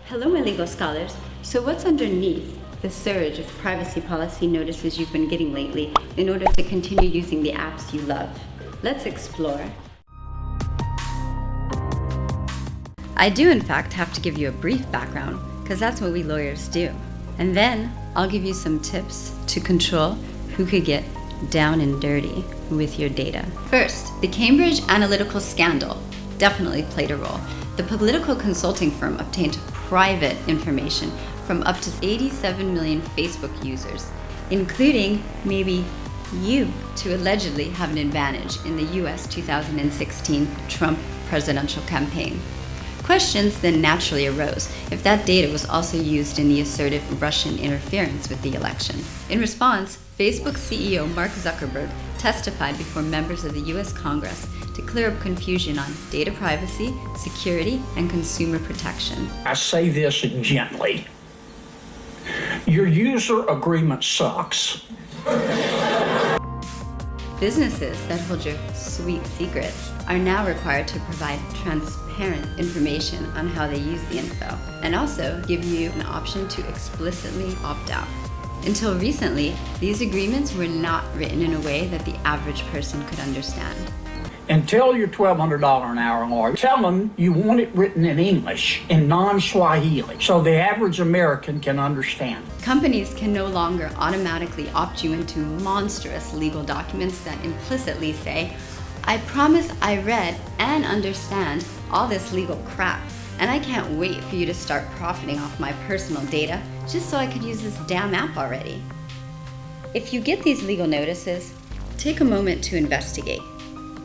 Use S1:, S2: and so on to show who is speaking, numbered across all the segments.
S1: Hello, my legal scholars. So what's underneath the surge of privacy policy notices you've been getting lately in order to continue using the apps you love? Let's explore. I do, in fact, have to give you a brief background, because that's what we lawyers do. And then I'll give you some tips to control who could get down and dirty with your data. First, the Cambridge Analytica scandal definitely played a role. The political consulting firm obtained private information from up to 87 million Facebook users, including maybe you, to allegedly have an advantage in the US 2016 Trump presidential campaign. Questions then naturally arose if that data was also used in the assertive Russian interference with the election. In response, Facebook CEO Mark Zuckerberg testified before members of the US Congress to clear up confusion on data privacy, security, and consumer protection.
S2: I say this gently. Your user agreement sucks.
S1: Businesses that hold your sweet secrets are now required to provide transparent information on how they use the info, and also give you an option to explicitly opt out. Until recently, these agreements were not written in a way that the average person could understand.
S2: And tell your $1,200 an hour lawyer, tell them you want it written in English, in non-Swahili, so the average American can understand.
S1: Companies can no longer automatically opt you into monstrous legal documents that implicitly say, I promise I read and understand all this legal crap, and I can't wait for you to start profiting off my personal data just so I could use this damn app already. If you get these legal notices, take a moment to investigate.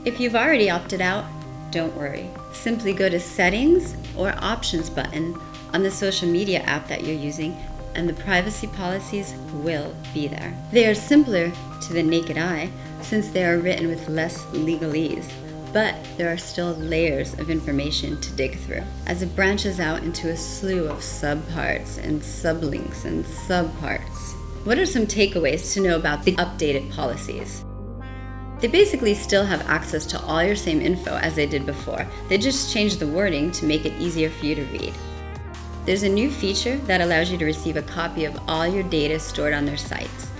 S1: If you've already opted out, don't worry. Simply go to Settings or Options button on the social media app that you're using, and the privacy policies will be there. They are simpler to the naked eye since they are written with less legalese, but there are still layers of information to dig through as it branches out into a slew of subparts and sublinks and subparts. What are some takeaways to know about the updated policies? They basically still have access to all your same info as they did before. They just changed the wording to make it easier for you to read. There's a new feature that allows you to receive a copy of all your data stored on their sites.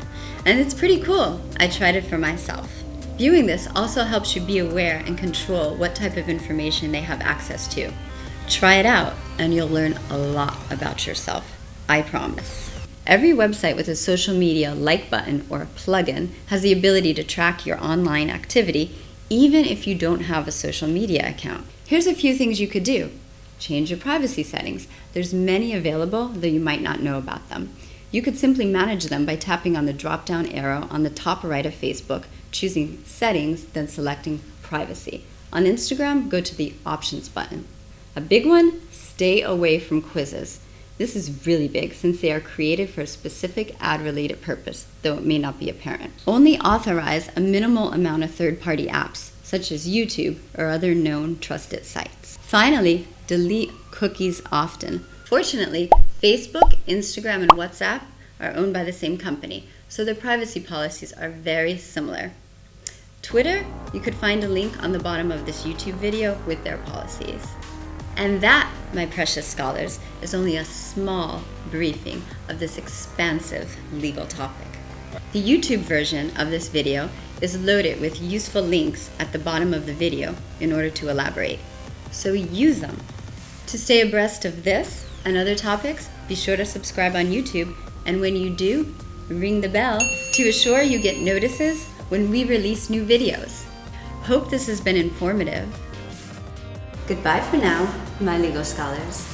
S1: And it's pretty cool. I tried it for myself. Viewing this also helps you be aware and control what type of information they have access to. Try it out and you'll learn a lot about yourself. I promise. Every website with a social media like button or a plugin has the ability to track your online activity even if you don't have a social media account. Here's a few things you could do. Change your privacy settings. There's many available, though you might not know about them. You could simply manage them by tapping on the drop-down arrow on the top right of Facebook, choosing Settings, then selecting Privacy. On Instagram, go to the Options button. A big one, stay away from quizzes. This is really big since they are created for a specific ad-related purpose, though it may not be apparent. Only authorize a minimal amount of third-party apps, such as YouTube or other known trusted sites. Finally, delete cookies often. Fortunately, Facebook, Instagram, and WhatsApp are owned by the same company, so their privacy policies are very similar. Twitter, you could find a link on the bottom of this YouTube video with their policies. And that, my precious scholars, is only a small briefing of this expansive legal topic. The YouTube version of this video is loaded with useful links at the bottom of the video in order to elaborate. So use them. To stay abreast of this and other topics, be sure to subscribe on YouTube, and when you do, ring the bell to assure you get notices when we release new videos. Hope this has been informative. Goodbye for now, my legal scholars.